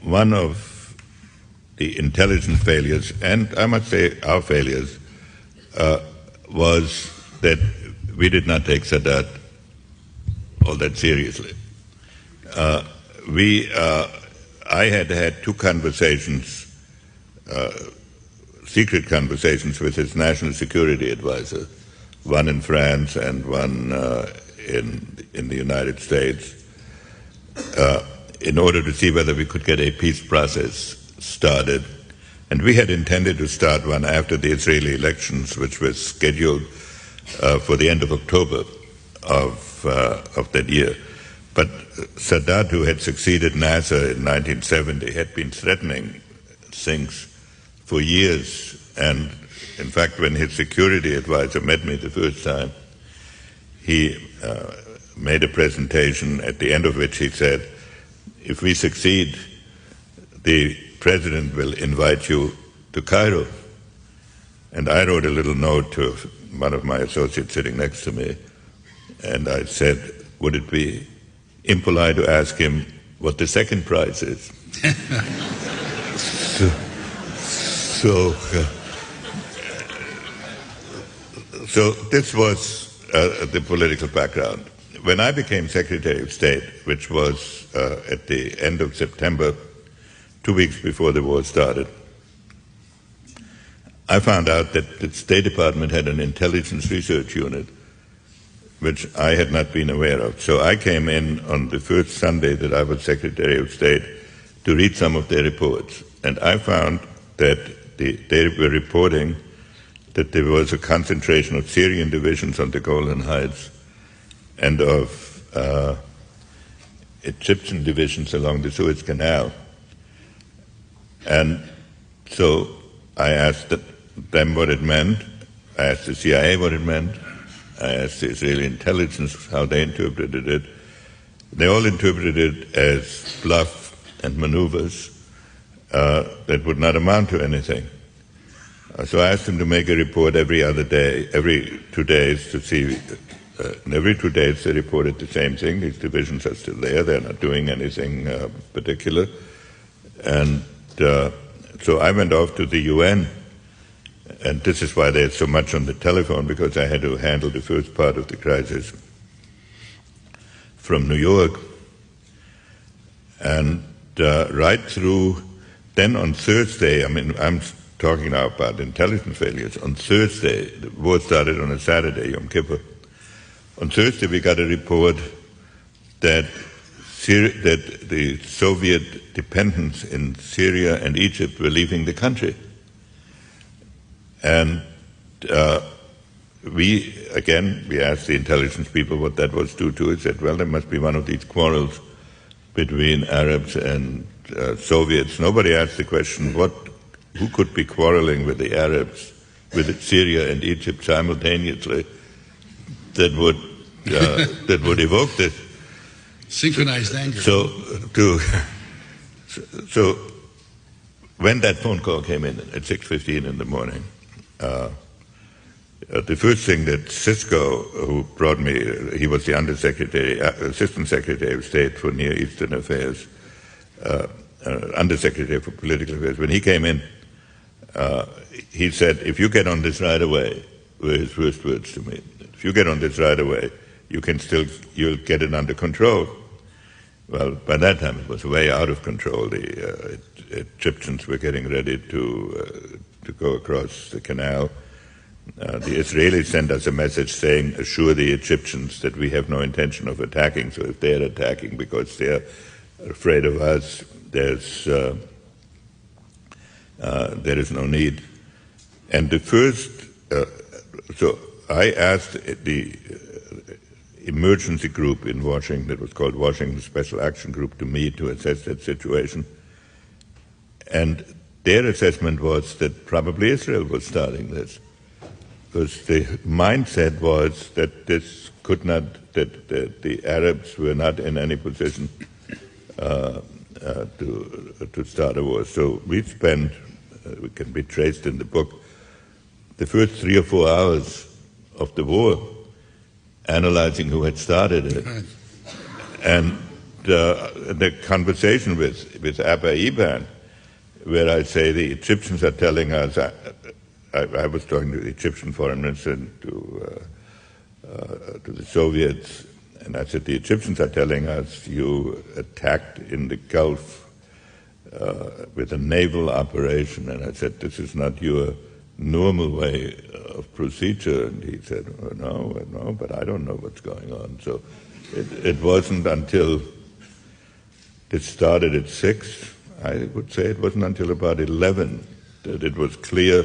One of the intelligence failures, and I must say our failures, was that we did not take Sadat all that seriously. I had two conversations, secret conversations with his national security advisor, one in France and one in the United States, in order to see whether we could get a peace process started. And we had intended to start one after the Israeli elections, which was scheduled for the end of October of that year. But Sadat, who had succeeded Nasser in 1970, had been threatening things for years. And in fact, when his security advisor met me the first time, he made a presentation at the end of which he said, if we succeed, the president will invite you to Cairo. And I wrote a little note to one of my associates sitting next to me, and I said, would it be impolite to ask him what the second prize is? So this was the political background. When I became Secretary of State, which was at the end of September, 2 weeks before the war started, I found out that the State Department had an intelligence research unit, which I had not been aware of. So I came in on the first Sunday that I was Secretary of State to read some of their reports. And I found that they were reporting that there was a concentration of Syrian divisions on the Golan Heights and of Egyptian divisions along the Suez Canal. And so I asked them what it meant. I asked the CIA what it meant. I asked the Israeli intelligence how they interpreted it. They all interpreted it as bluff and maneuvers that would not amount to anything. So I asked them to make a report every other day, every 2 days, to see. And every 2 days they reported the same thing. These divisions are still there. They're not doing anything particular. And so I went off to the UN. And this is why there's so much on the telephone, because I had to handle the first part of the crisis from New York. And right through, then on Thursday, I mean, I'm talking now about intelligence failures. On Thursday, the war started on a Saturday, Yom Kippur. On Thursday, we got a report that the Soviet dependents in Syria and Egypt were leaving the country. And we asked the intelligence people what that was due to. It said, well, there must be one of these quarrels between Arabs and Soviets. Nobody asked the question, who could be quarreling with the Arabs, with Syria and Egypt simultaneously, that would evoke this. Synchronized anger. So when that phone call came in at 6:15 in the morning, the first thing that Cisco, who brought me, he was the Assistant Secretary of State for Near Eastern Affairs, Undersecretary for Political Affairs, when he came in, he said, if you get on this right away, were his first words to me, if you get on this right away, you'll get it under control. Well, by that time it was way out of control. The Egyptians were getting ready to go across the canal. The Israelis sent us a message saying, assure the Egyptians that we have no intention of attacking, so if they're attacking because they're afraid of us, there is no need. And the first, so I asked the emergency group in Washington, that was called Washington Special Action Group, to meet to assess that situation. And their assessment was that probably Israel was starting this, because the mindset was that this could not, that the Arabs were not in any position to start a war. So we spent, it can be traced in the book, the first 3 or 4 hours of the war analyzing who had started it. And the conversation with Abba Eban, where I say the Egyptians are telling us, I was talking to the Egyptian foreign minister and to the Soviets, and I said, the Egyptians are telling us you attacked in the Gulf with a naval operation, and I said, this is not your normal way of procedure, and he said, oh, no, but I don't know what's going on. So it wasn't until it started at 6, I would say it wasn't until about 11 that it was clear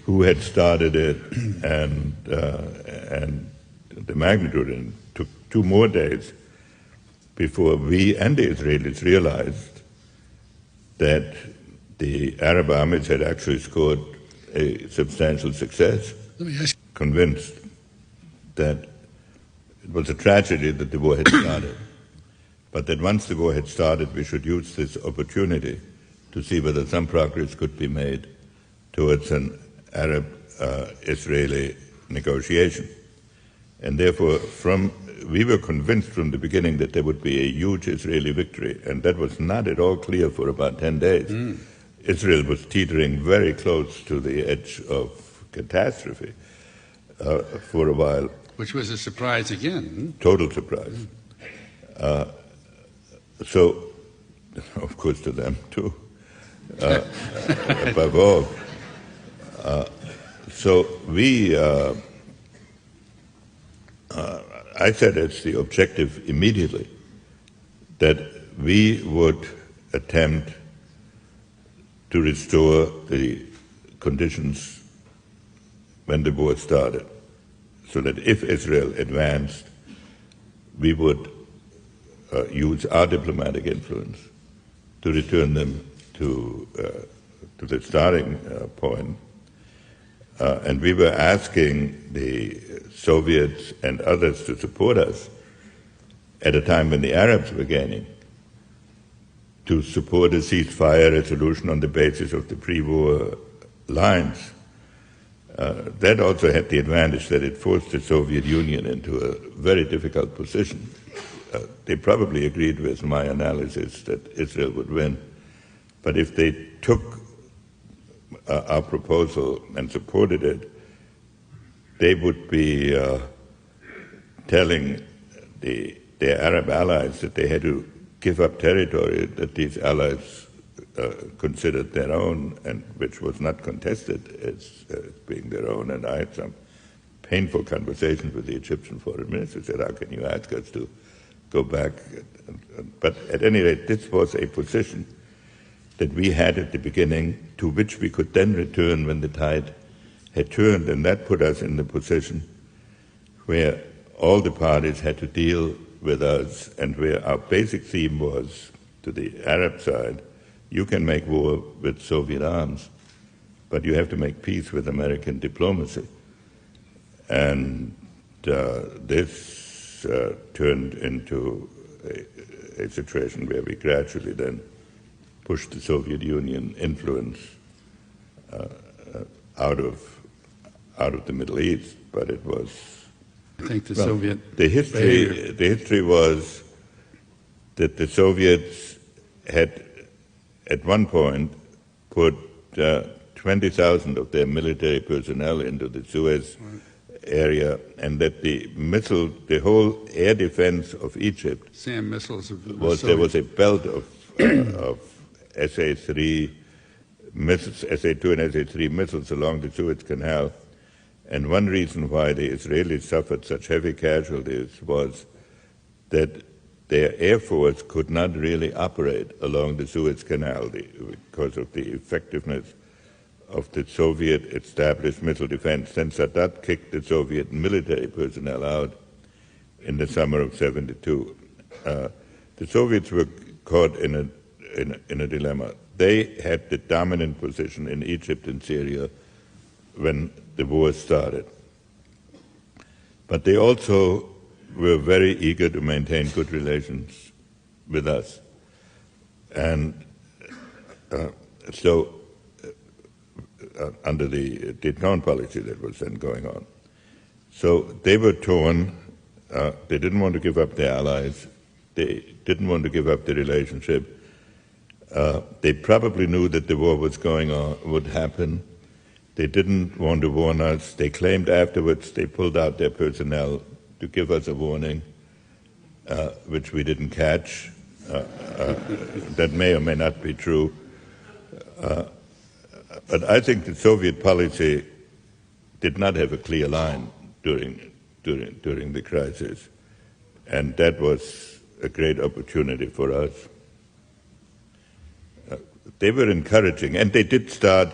who had started it and the magnitude. And it took 2 more days before we and the Israelis realized that the Arab armies had actually scored a substantial success. Let me ask convinced that it was a tragedy that the war had started, but that once the war had started, we should use this opportunity to see whether some progress could be made towards an Arab-Israeli negotiation. And therefore, we were convinced from the beginning that there would be a huge Israeli victory, and that was not at all clear for about 10 days. Israel was teetering very close to the edge of catastrophe for a while. Which was a surprise again. Total surprise. So, of course, to them too, above all. So I said it's the objective immediately that we would attempt to restore the conditions when the war started, so that if Israel advanced, we would use our diplomatic influence to return them to the starting point. And we were asking the Soviets and others to support us at a time when the Arabs were gaining, to support a ceasefire resolution on the basis of the pre-war lines. That also had the advantage that it forced the Soviet Union into a very difficult position. They probably agreed with my analysis that Israel would win, but if they took our proposal and supported it, they would be telling their Arab allies that they had to give up territory that these allies considered their own, and which was not contested as being their own. And I had some painful conversations with the Egyptian foreign minister. Said, how can you ask us to go back? But at any rate, this was a position that we had at the beginning, to which we could then return when the tide had turned, and that put us in the position where all the parties had to deal with us, and where our basic theme was, to the Arab side, you can make war with Soviet arms, but you have to make peace with American diplomacy. And this turned into a situation where we gradually then pushed the Soviet Union influence out of the Middle East, but it was. I think Soviet. The history was that the Soviets had, at one point, put 20,000 of their military personnel into the Suez area, and that the whole air defense of Egypt SAM missiles there was a belt of SA-3 missiles, SA-2 and SA-3 missiles along the Suez Canal. And one reason why the Israelis suffered such heavy casualties was that their air force could not really operate along the Suez Canal because of the effectiveness of the Soviet-established missile defense. Then Sadat kicked the Soviet military personnel out in the summer of '72. The Soviets were caught in a dilemma. They had the dominant position in Egypt and Syria when the war started. But they also were very eager to maintain good relations with us. And so under the détente policy that was then going on. So they were torn. They didn't want to give up their allies. They didn't want to give up the relationship. They probably knew that the war was going on, would happen. They didn't want to warn us. They claimed afterwards they pulled out their personnel to give us a warning, which we didn't catch. That may or may not be true. But I think the Soviet policy did not have a clear line during the crisis, and that was a great opportunity for us. They were encouraging, and they did start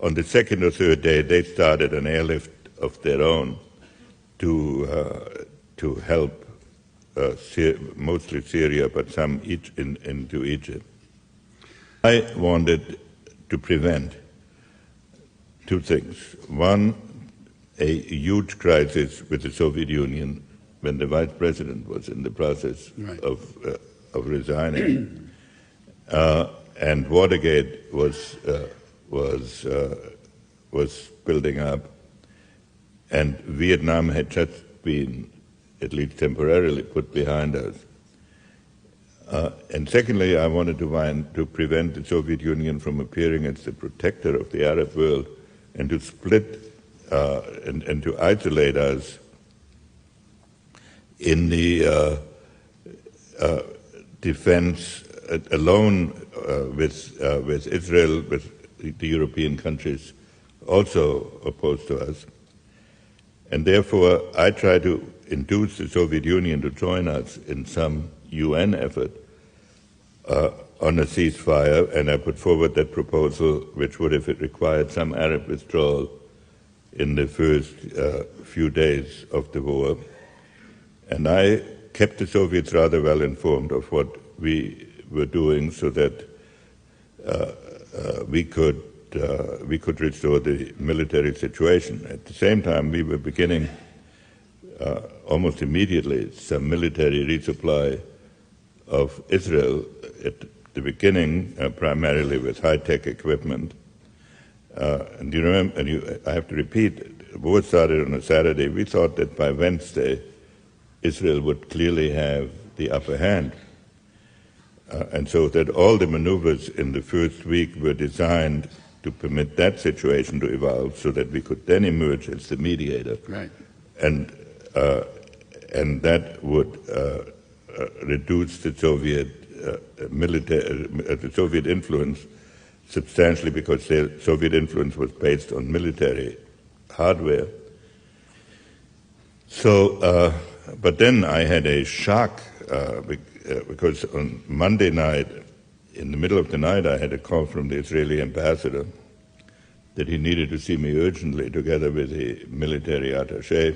on the second or third day. They started an airlift of their own to help mostly Syria, but some into Egypt. I wanted to prevent two things. One, a huge crisis with the Soviet Union when the vice president was in the process of resigning, and Watergate was building up, and Vietnam had just been, at least temporarily, put behind us. And secondly, I wanted to prevent the Soviet Union from appearing as the protector of the Arab world and to split and to isolate us in the defense alone with Israel, with the European countries also opposed to us. And therefore, I try to induce the Soviet Union to join us in some UN effort on a ceasefire, and I put forward that proposal, which would have required some Arab withdrawal in the first few days of the war. And I kept the Soviets rather well informed of what we were doing so that we could restore the military situation. At the same time, we were beginning almost immediately some military resupply of Israel at the beginning, primarily with high-tech equipment. And you remember, I have to repeat, the war started on a Saturday. We thought that by Wednesday, Israel would clearly have the upper hand. And so that all the maneuvers in the first week were designed to permit that situation to evolve so that we could then emerge as the mediator. Right. And that would reduce the Soviet the Soviet influence substantially, because the Soviet influence was based on military hardware. So, but then I had a shock because on Monday night, in the middle of the night, I had a call from the Israeli ambassador that he needed to see me urgently, together with the military attaché,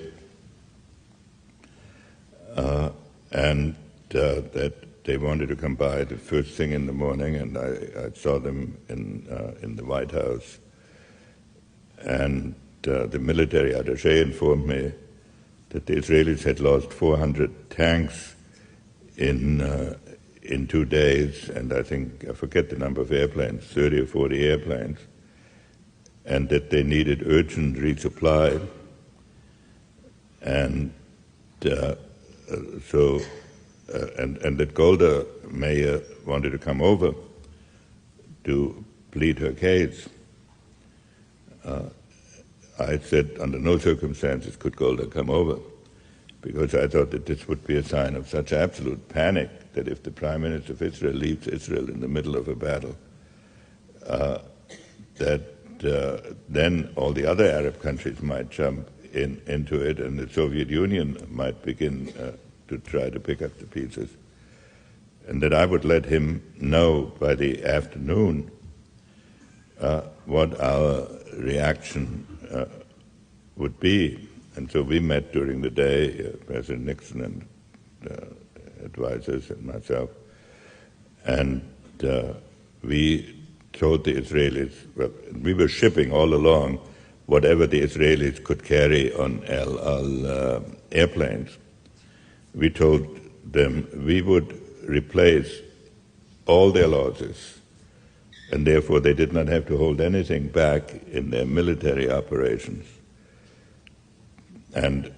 and that they wanted to come by the first thing in the morning, and I saw them in the White House. And the military attaché informed me that the Israelis had lost 400 tanks in 2 days, and I forget the number of airplanes, 30 or 40 airplanes, and that they needed urgent resupply. And and that Golda Meir wanted to come over to plead her case. I said, under no circumstances could Golda come over, because I thought that this would be a sign of such absolute panic that if the Prime Minister of Israel leaves Israel in the middle of a battle, then all the other Arab countries might jump into it, and the Soviet Union might begin to try to pick up the pieces. And that I would let him know by the afternoon what our reaction would be. And so we met during the day, President Nixon and advisors and myself, and we told the Israelis, well, we were shipping all along whatever the Israelis could carry on El Al airplanes. We told them we would replace all their losses, and therefore they did not have to hold anything back in their military operations. And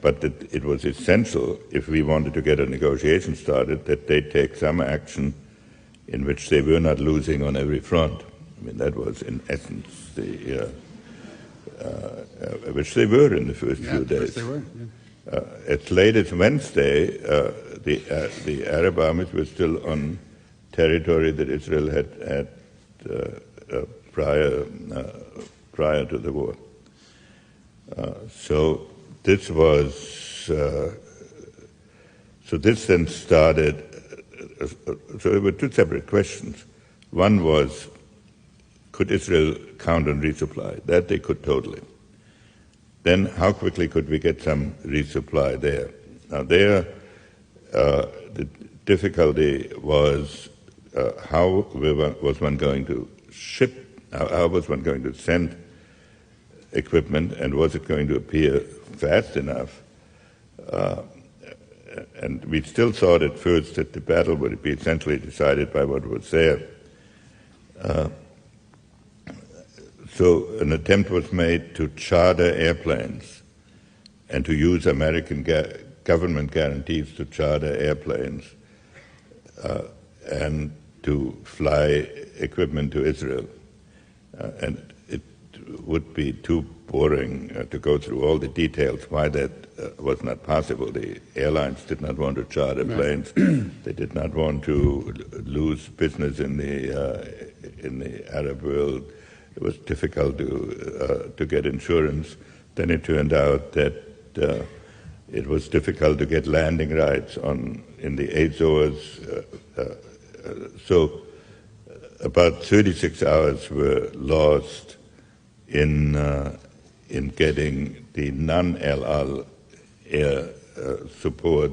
but that it was essential, if we wanted to get a negotiation started, that they take some action in which they were not losing on every front. I mean, that was in essence which they were in the first few days. They were. Yeah. As late as Wednesday, the Arab armies were still on territory that Israel had prior to the war. So this was. So this then started. So there were two separate questions. One was, could Israel count on resupply? That they could totally. Then how quickly could we get some resupply there? Now there, the difficulty was how was one going to ship, how was one going to send equipment, and was it going to appear fast enough? And we still thought at first that the battle would be essentially decided by what was there. So an attempt was made to charter airplanes and to use American government guarantees to charter airplanes and to fly equipment to Israel. And it would be too boring to go through all the details why that was not possible. The airlines did not want to charter planes. They did not want to lose business in the Arab world. It was difficult to get insurance. Then it turned out that it was difficult to get landing rights in the Azores. So about 36 hours were lost in getting the non-El Al air support,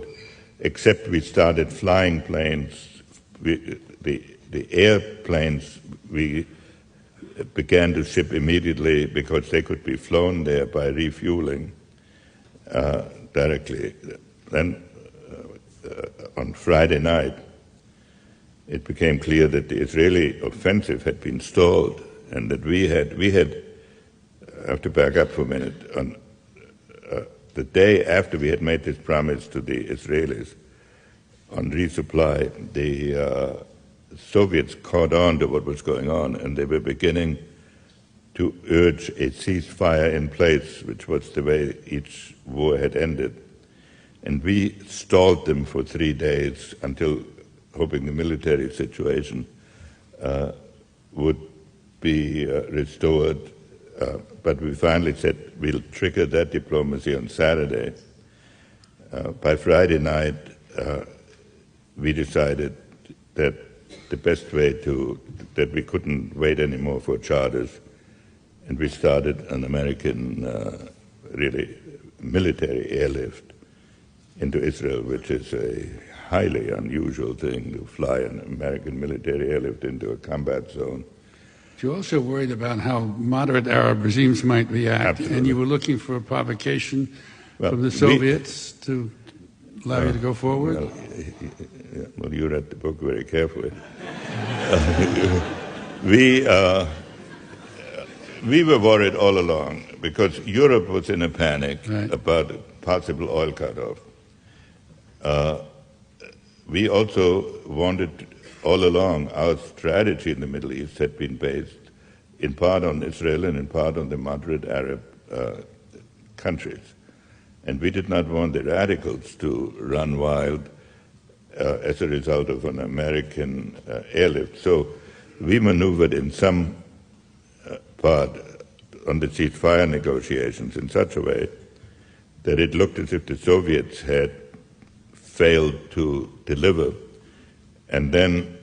except we started flying planes. The airplanes we began to ship immediately because they could be flown there by refueling directly. Then on Friday night, it became clear that the Israeli offensive had been stalled, and that we had. I have to back up for a minute. On the day after we had made this promise to the Israelis on resupply, the Soviets caught on to what was going on, and they were beginning to urge a ceasefire in place, which was the way each war had ended. And we stalled them for 3 days until hoping the military situation would be restored. But we finally said we'll trigger that diplomacy on Saturday. By Friday night, we decided that the best way that we couldn't wait anymore for charters, and we started an American, really military airlift into Israel, which is a highly unusual thing to fly an American military airlift into a combat zone. You're also worried about how moderate Arab regimes might react, Absolutely. and you were looking for a provocation from the Soviets to allow you to go forward? Well, you read the book very carefully. We were worried all along because Europe was in a panic about a possible oil cutoff. We also wanted, all along, our strategy in the Middle East had been based in part on Israel and in part on the moderate Arab countries. And we did not want the radicals to run wild as a result of an American airlift. So we maneuvered in some part on the ceasefire negotiations in such a way that it looked as if the Soviets had failed to deliver. And then,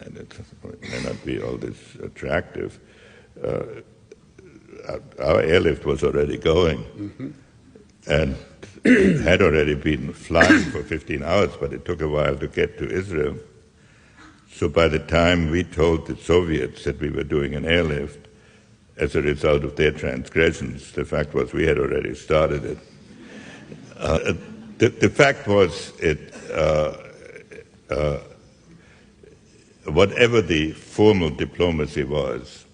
and it may not be all this attractive, our airlift was already going. Mm-hmm. And had already been flying for 15 hours, but it took a while to get to Israel. So by the time we told the Soviets that we were doing an airlift, as a result of their transgressions, the fact was we had already started it. The fact was, whatever the formal diplomacy was,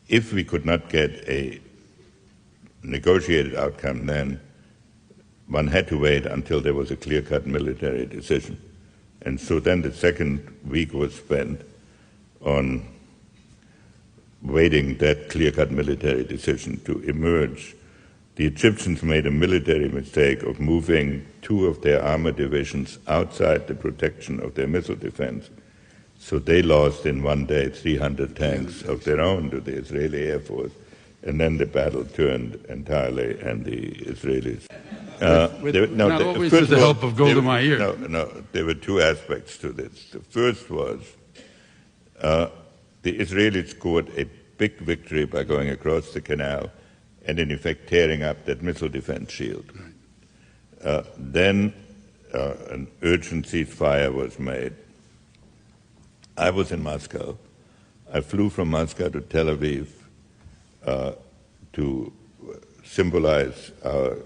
if we could not get a negotiated outcome then, one had to wait until there was a clear-cut military decision. And so then the second week was spent on waiting that clear-cut military decision to emerge. The Egyptians made a military mistake of moving 2 of their armor divisions outside the protection of their missile defense. So they lost in one day 300 tanks of their own to the Israeli Air Force. And then the battle turned entirely, and the Israelis... not always with the help of Golda Meir. No, there were 2 aspects to this. The first was the Israelis scored a big victory by going across the canal and in effect tearing up that missile defense shield. Then an urgent ceasefire was made. I was in Moscow. I flew from Moscow to Tel Aviv to symbolize our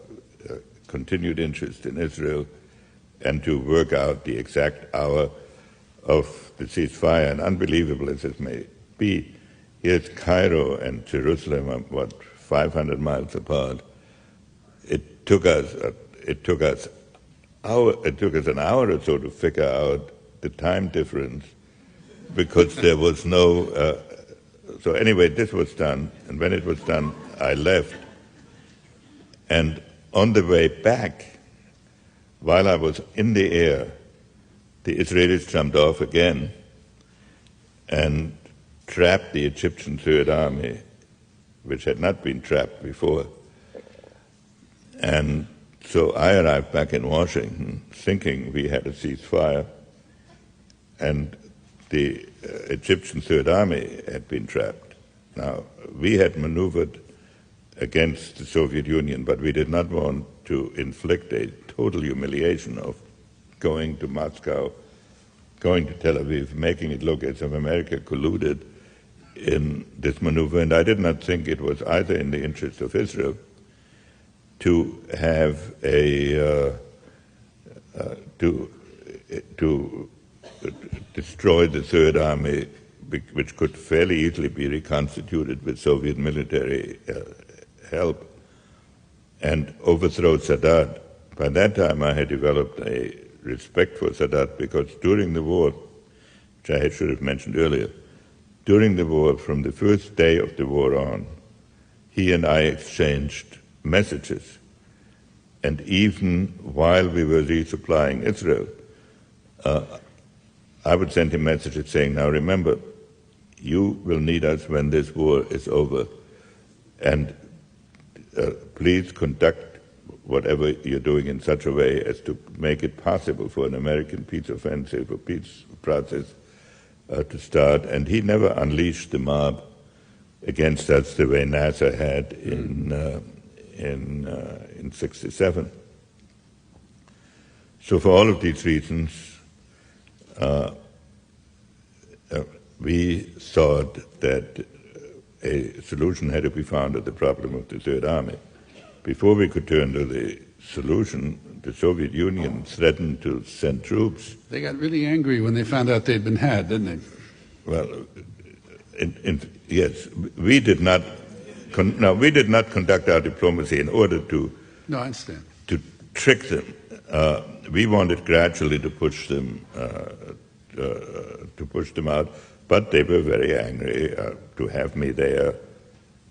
continued interest in Israel and to work out the exact hour of the ceasefire. And unbelievable as it may be, here's Cairo and Jerusalem are, 500 miles apart. It took us an hour or so to figure out the time difference because there was no... so anyway, this was done, and when it was done, I left. And on the way back, while I was in the air, the Israelis jumped off again and trapped the Egyptian Third Army, which had not been trapped before. And so I arrived back in Washington thinking we had a ceasefire, and the Egyptian Third Army had been trapped. Now, we had maneuvered against the Soviet Union, but we did not want to inflict a total humiliation of going to Moscow, going to Tel Aviv, making it look as if America colluded in this maneuver. And I did not think it was either in the interest of Israel to have to destroy the Third Army, which could fairly easily be reconstituted with Soviet military help, and overthrow Sadat. By that time I had developed a respect for Sadat because during the war, which I should have mentioned earlier, during the war, from the first day of the war on, he and I exchanged messages. And even while we were resupplying Israel, I would send him messages saying, now remember, you will need us when this war is over, and please conduct whatever you're doing in such a way as to make it possible for an American peace offensive or peace process to start. And he never unleashed the mob against us the way Nasser had in 67. So for all of these reasons, we thought that a solution had to be found to the problem of the Third Army. Before we could turn to the solution, the Soviet Union threatened to send troops. They got really angry when they found out they'd been had, didn't they? Well, yes, we did not conduct our diplomacy in order to No, I understand. to trick them. We wanted gradually to push them out, but they were very angry to have me there,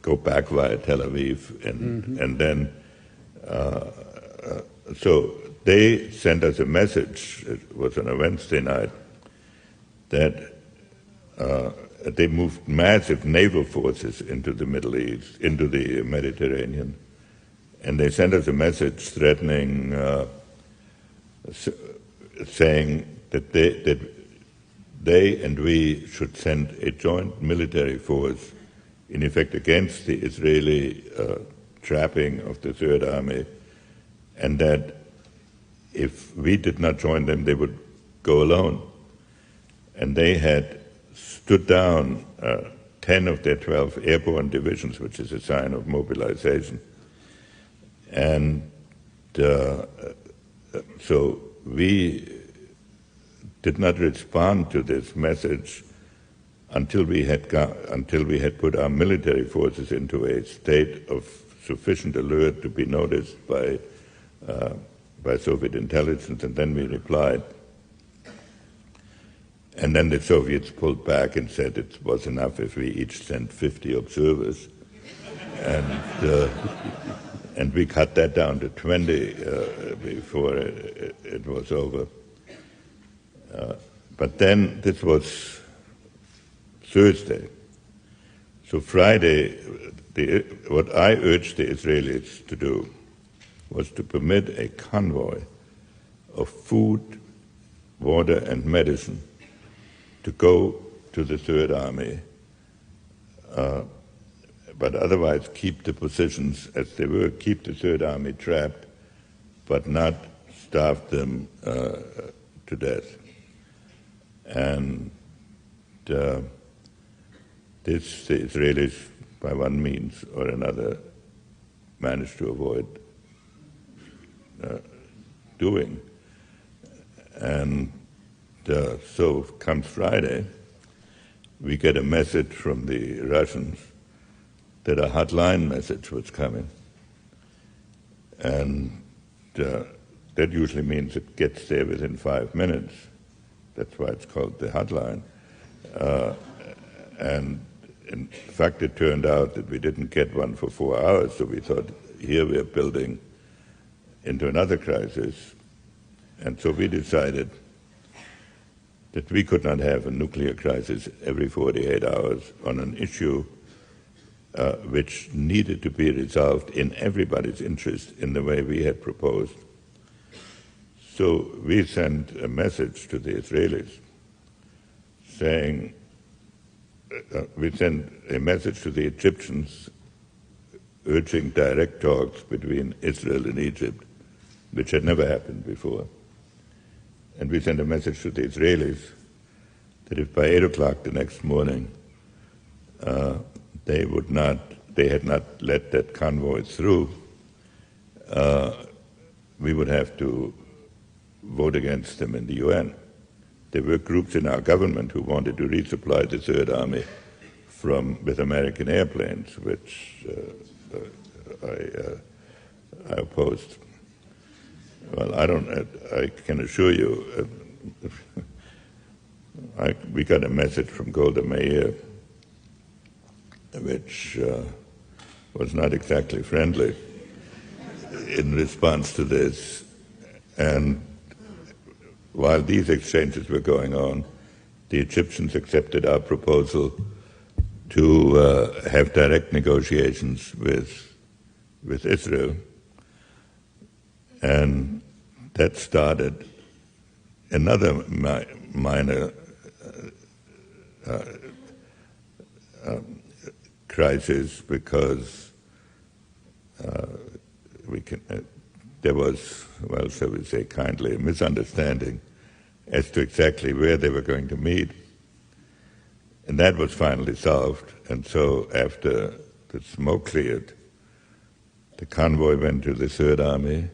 go back via Tel Aviv, and then so they sent us a message. It was on a Wednesday night that they moved massive naval forces into the Middle East, into the Mediterranean, and they sent us a message threatening, saying that they and we should send a joint military force, in effect against the Israeli trapping of the Third Army, and that if we did not join them, they would go alone. And they had stood down 10 of their 12 airborne divisions, which is a sign of mobilization. And so we did not respond to this message until we had put our military forces into a state of sufficient alert to be noticed by Soviet intelligence, and then we replied. And then the Soviets pulled back and said it was enough if we each sent 50 observers. And we cut that down to 20 before it was over. But then this was Thursday. So Friday, what I urged the Israelis to do was to permit a convoy of food, water, and medicine to go to the Third Army, but otherwise keep the positions as they were, keep the Third Army trapped, but not starve them to death. And this the Israelis, by one means or another, managed to avoid doing. And so comes Friday, we get a message from the Russians that a hotline message was coming. And that usually means it gets there within 5 minutes. That's why it's called the hotline. And in fact, it turned out that we didn't get one for 4 hours, so we thought, here we're building into another crisis. And so we decided that we could not have a nuclear crisis every 48 hours on an issue which needed to be resolved in everybody's interest in the way we had proposed. So we sent a message to the Israelis saying, we sent a message to the Egyptians urging direct talks between Israel and Egypt, which had never happened before. And we sent a message to the Israelis that if by 8 o'clock the next morning they had not let that convoy through, we would have to vote against them in the UN. There were groups in our government who wanted to resupply the Third Army with American airplanes, which I opposed. Well, I can assure you, we got a message from Golda Meir, which was not exactly friendly in response to this. And while these exchanges were going on, the Egyptians accepted our proposal to have direct negotiations with Israel. And that started another minor crisis, because there was, well, shall we say kindly, a misunderstanding as to exactly where they were going to meet. And that was finally solved. And so after the smoke cleared, the convoy went to the Third Army.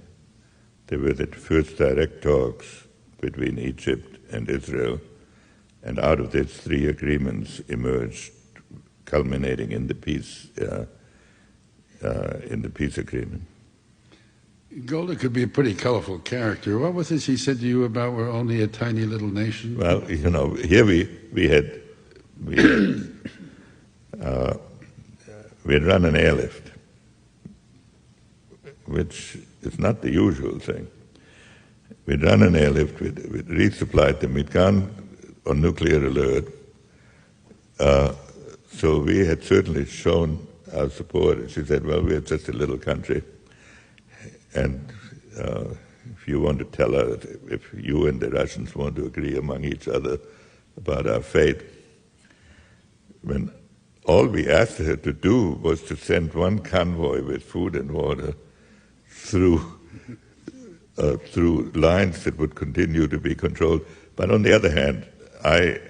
There were the first direct talks between Egypt and Israel, and out of this 3 agreements emerged, culminating in the peace agreement. Golda could be a pretty colorful character. What was it she said to you about we're only a tiny little nation? Well, here we had run an airlift, which is not the usual thing. We'd run an airlift, we'd resupplied them, we'd gone on nuclear alert. So we had certainly shown our support. And she said, well, we're just a little country. And if you want to tell her, if you and the Russians want to agree among each other about our fate, when all we asked her to do was to send one convoy with food and water through lines that would continue to be controlled. But on the other hand, I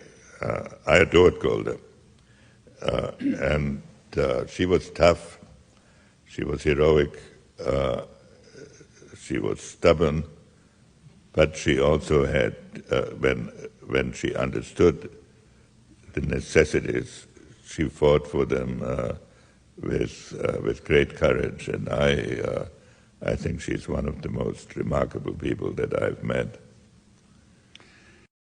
adored Golda. And she was tough, she was heroic, she was stubborn, but she also had, when she understood the necessities, she fought for them with great courage, and I think she's one of the most remarkable people that I've met.